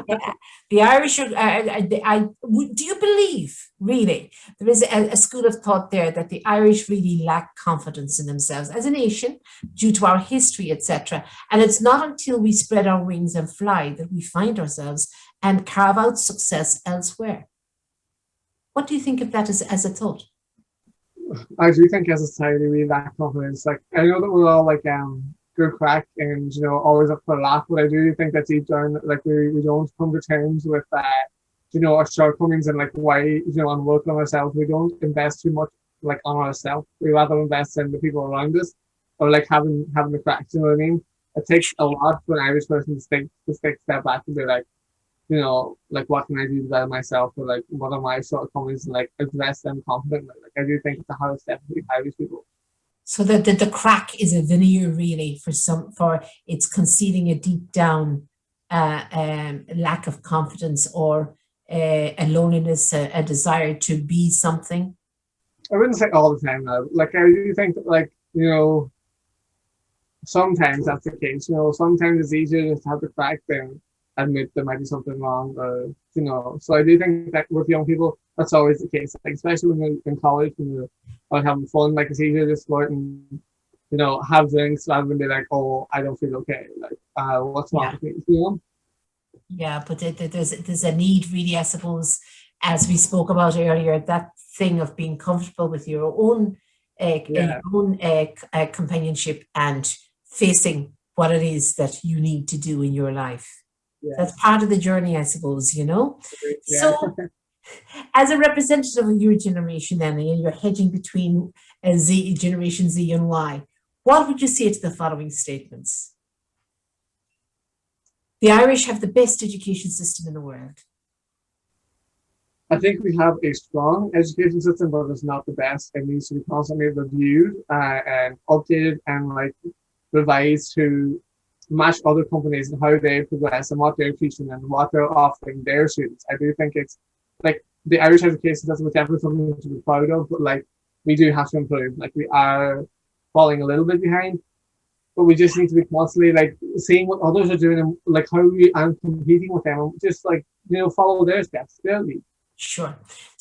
Yeah. The Irish are, do you believe, really, there is a school of thought there that the Irish really lack confidence in themselves as a nation due to our history, etc. And it's not until we spread our wings and fly that we find ourselves and carve out success elsewhere. What do you think of that as a thought? I do think as a society we lack confidence. Like I know that we're all like good crack and always up for a laugh, but I do think that deep down like we don't come to terms with our shortcomings and like why and work on ourselves. We don't invest too much like on ourselves. We rather invest in the people around us or like having the crack. You know what I mean? It takes a lot for an Irish person to take a step back and be like, like what can I do to better myself or like what are my shortcomings and like address them confidently. Like I do think it's a hard step for Irish people. So that the crack is a veneer really for it's concealing a deep down lack of confidence or a loneliness, a desire to be something. I wouldn't say all the time now. Like I do think that like, sometimes that's the case. Sometimes it's easier just to have the crack than admit there might be something wrong so I do think that with young people that's always the case, like especially when you're in college and you're out having fun, like it's easier to sport and have drinks rather than be like, oh, I don't feel okay, like what's wrong Yeah, with me, yeah, but there's a need really, I suppose, as we spoke about earlier, that thing of being comfortable with yeah, your own companionship and facing what it is that you need to do in your life. yeah, That's part of the journey, I suppose. yeah. So, as a representative of your generation, then, and you're hedging between Generation Z and Y, what would you say to the following statements? The Irish have the best education system in the world. I think we have a strong education system, but it's not the best. It needs to be constantly reviewed and updated and like revised to match other companies and how they progress and what they're teaching and what they're offering their students. I do think it's like the Irish education system is definitely something to be proud of, but like we do have to improve. Like we are falling a little bit behind, but we just need to be constantly like seeing what others are doing and like how we are competing with them and just like follow their steps. Really. Sure.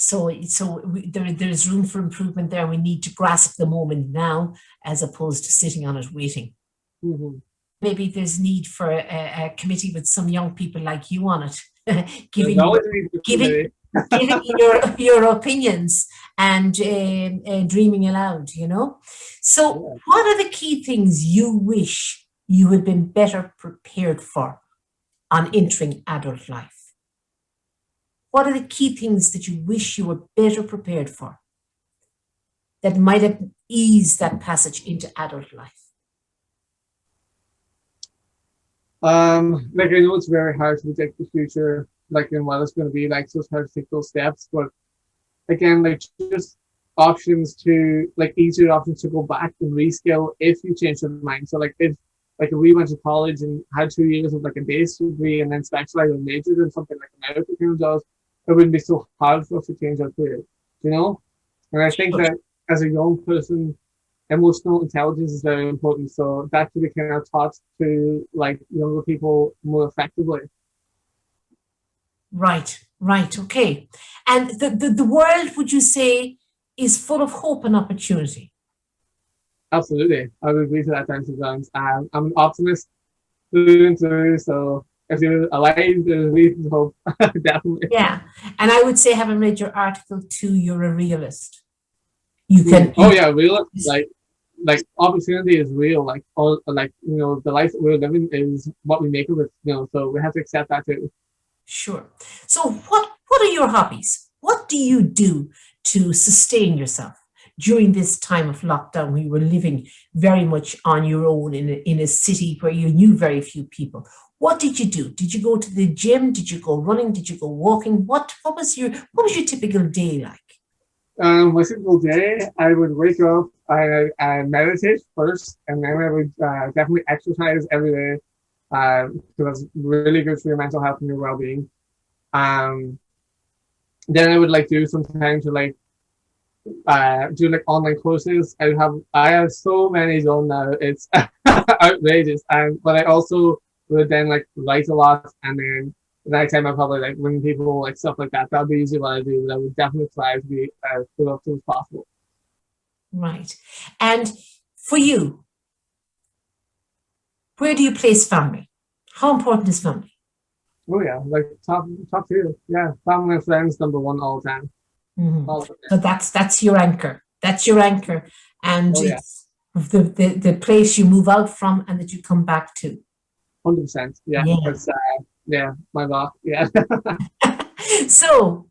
There's room for improvement there. We need to grasp the moment now as opposed to sitting on it waiting. Mm-hmm. Maybe there's need for a committee with some young people like you on it giving There's always a need for giving somebody. giving your opinions and dreaming aloud, you know. So, Yeah. what are the key things you wish you had been better prepared for on entering adult life? What are the key things that you wish you were better prepared for that might have eased that passage into adult life? Like I know it's very hard to predict the future, like in what it's going to be like, so it's hard to take those steps. But again, like just options to like easier options to go back and reskill if you change your mind. So if we went to college and had 2 years of like a base degree and then specialized and majored in something like America kind of does, it wouldn't be so hard for us to change our career, you know? And I think that as a young person, emotional intelligence is very important. So that could be kind of taught to like younger people more effectively. Right, right, okay. And the world, would you say, is full of hope and opportunity? Absolutely. I would agree to that time sometimes. I'm an optimist through and through. So if you're alive, there's reason to hope. Definitely. Yeah. And I would say, having read your article too, you're a realist. You can. Oh yeah, real like opportunity is real. Like all like the life that we're living is what we make of it. So we have to accept that too. Sure. So what are your hobbies? What do you do to sustain yourself during this time of lockdown when you were living very much on your own in a city where you knew very few people? What did you do? Did you go to the gym? Did you go running? Did you go walking? What was your typical day like? My single day, I would wake up, I meditate first, and then I would definitely exercise every day because that's really good for your mental health and your well-being. Um, then I would like do some time to like do like online courses. I have so many done now. It's outrageous. But I also would then like write a lot, and then the night time I probably like when people like stuff like that. That'd be usually what I do. But I would definitely try to be as productive as possible. Right. And for you, where do you place family? How important is family? Oh yeah, like top tier. Yeah, family and friends number one all the time. Mm-hmm. All the time. So that's your anchor. That's your anchor, and Oh yeah, it's the place you move out from and that you come back to. 100%. Yeah, Yeah. that's yeah, my rock. Yeah. So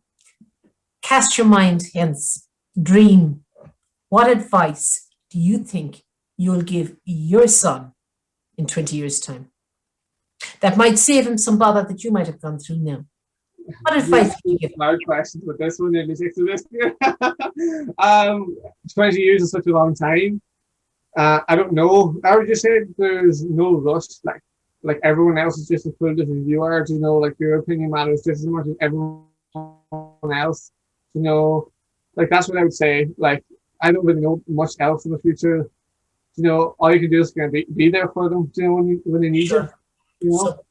cast your mind hence. Dream. What advice do you think you'll give your son in 20 years' time? That might save him some bother that you might have gone through now. What advice would you give him? Hard questions with this one. Nearly 6 of this. 20 years is such a long time. I don't know. I would just say there's no rush. Like everyone else is just as good as you are. Like your opinion matters just as much as everyone else. Like that's what I would say. Like I don't really know much else in the future. All you can do is kind of be there for them. When they need you. So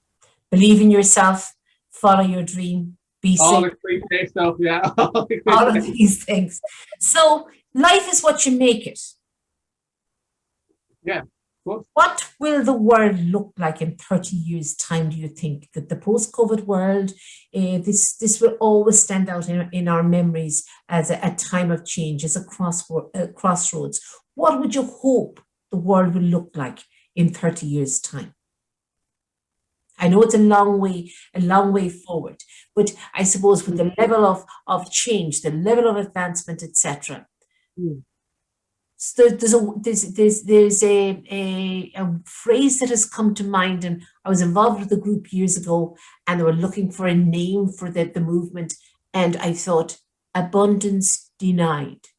believe in yourself, follow your dream, be All safe. the cliche stuff, yeah. All of these things. So life is what you make it. Yeah. What will the world look like in 30 years' time, do you think? That the post-COVID world, this will always stand out in our memories as a time of change, as a crossroads. What would you hope the world will look like in 30 years' time? I know it's a long way forward, but I suppose with the level of change, the level of advancement, etc. So there's a phrase that has come to mind, and I was involved with a group years ago, and they were looking for a name for the movement, and I thought abundance denied.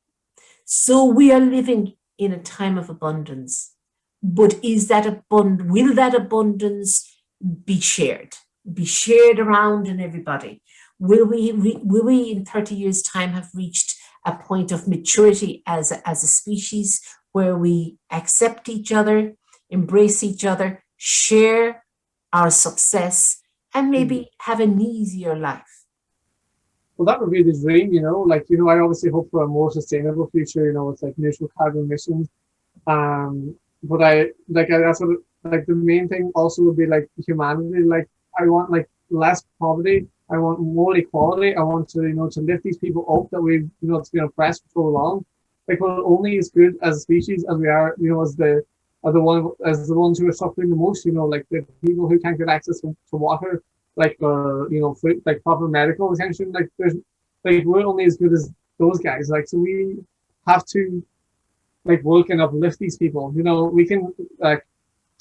So we are living in a time of abundance, but will that abundance be shared around in everybody? Will we in 30 years' time have reached a point of maturity as a species where we accept each other, embrace each other, share our success, and maybe have an easier life? Well, that would be the dream, I obviously hope for a more sustainable future, with like neutral carbon emissions. But that's what, like the main thing also would be like humanity. Like I want like less poverty. I want more equality. I want to, to lift these people up that we've, it's been oppressed for so long. Like, we're only as good as a species as we are, as the ones who are suffering the most. Like the people who can't get access to water, like food, like proper medical attention. Like we're only as good as those guys. Like, so we have to like work and uplift these people. We can like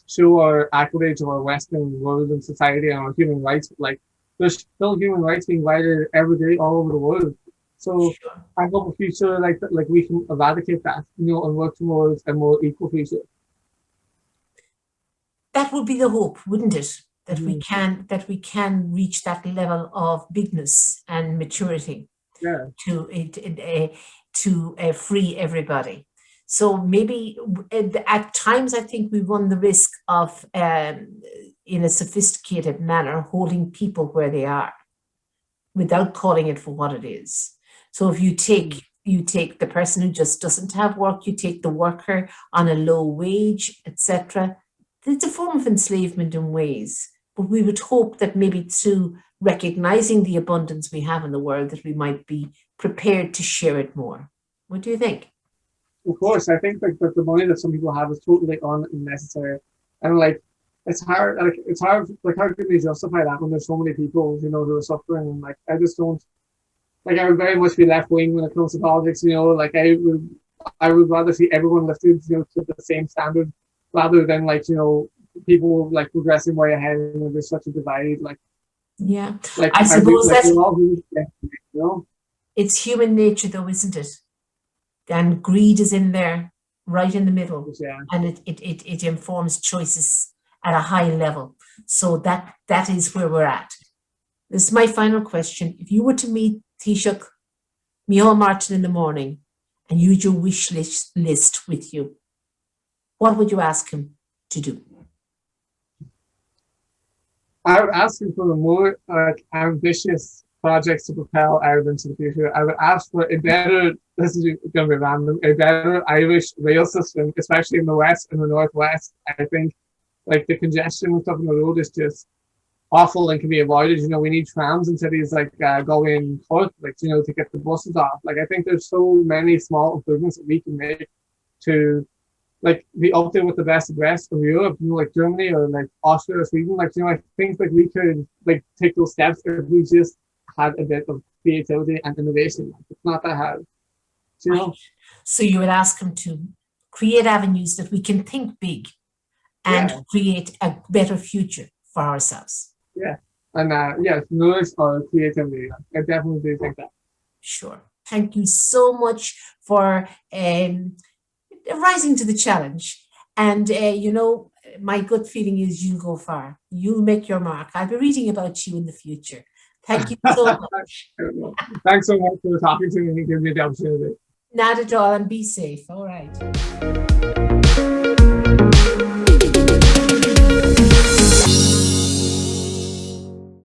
show our accolades of our Western world and society and our human rights, but like there's still human rights being violated every day all over the world. So I hope a future like we can eradicate that, and work towards a more equal future. That would be the hope, wouldn't it? That we can reach that level of bigness and maturity to free everybody. So maybe at times I think we run the risk of, in a sophisticated manner, holding people where they are without calling it for what it is. So if you take the person who just doesn't have work, you take the worker on a low wage, etc. It's a form of enslavement in ways, but we would hope that maybe through recognizing the abundance we have in the world, that we might be prepared to share it more. What do you think? Of course, I think like the money that some people have is totally unnecessary, and like it's hard. Like how can they justify that when there's so many people who are suffering? And like I just don't. Like I would very much be left wing when it comes to politics. Like I would rather see everyone lifted to the same standard, rather than like people like progressing way ahead and there's such a divide. Like like I suppose that's all it's human nature though, isn't it? And greed is in there, right in the middle, and it informs choices at a high level. So that is where we're at. This is my final question. If you were to meet Taoiseach Micheál Martin in the morning and you had your wish list with you, what would you ask him to do? I would ask him for more ambitious projects to propel Ireland into the future. I would ask for a better, this is going to be random, a better Irish rail system, especially in the west and the northwest. I think like the congestion and stuff on the road is just awful and can be avoided. We need trams in cities like Galway and Cork, like, to get the buses off. Like, I think there's so many small improvements that we can make to like be up there with the best of the rest of Europe, like Germany or like Austria or Sweden. Like, I think like we could like take those steps if we just had a bit of creativity and innovation. It's not that hard. Right. So you would ask him to create avenues that we can think big and create a better future for ourselves. Yeah. And nourish our creativity. I definitely do think that. Sure. Thank you so much for rising to the challenge. And, my gut feeling is you'll go far. You'll make your mark. I'll be reading about you in the future. Thank you so much. Thanks so much for talking to me and giving me the opportunity. Not at all. And be safe. All right.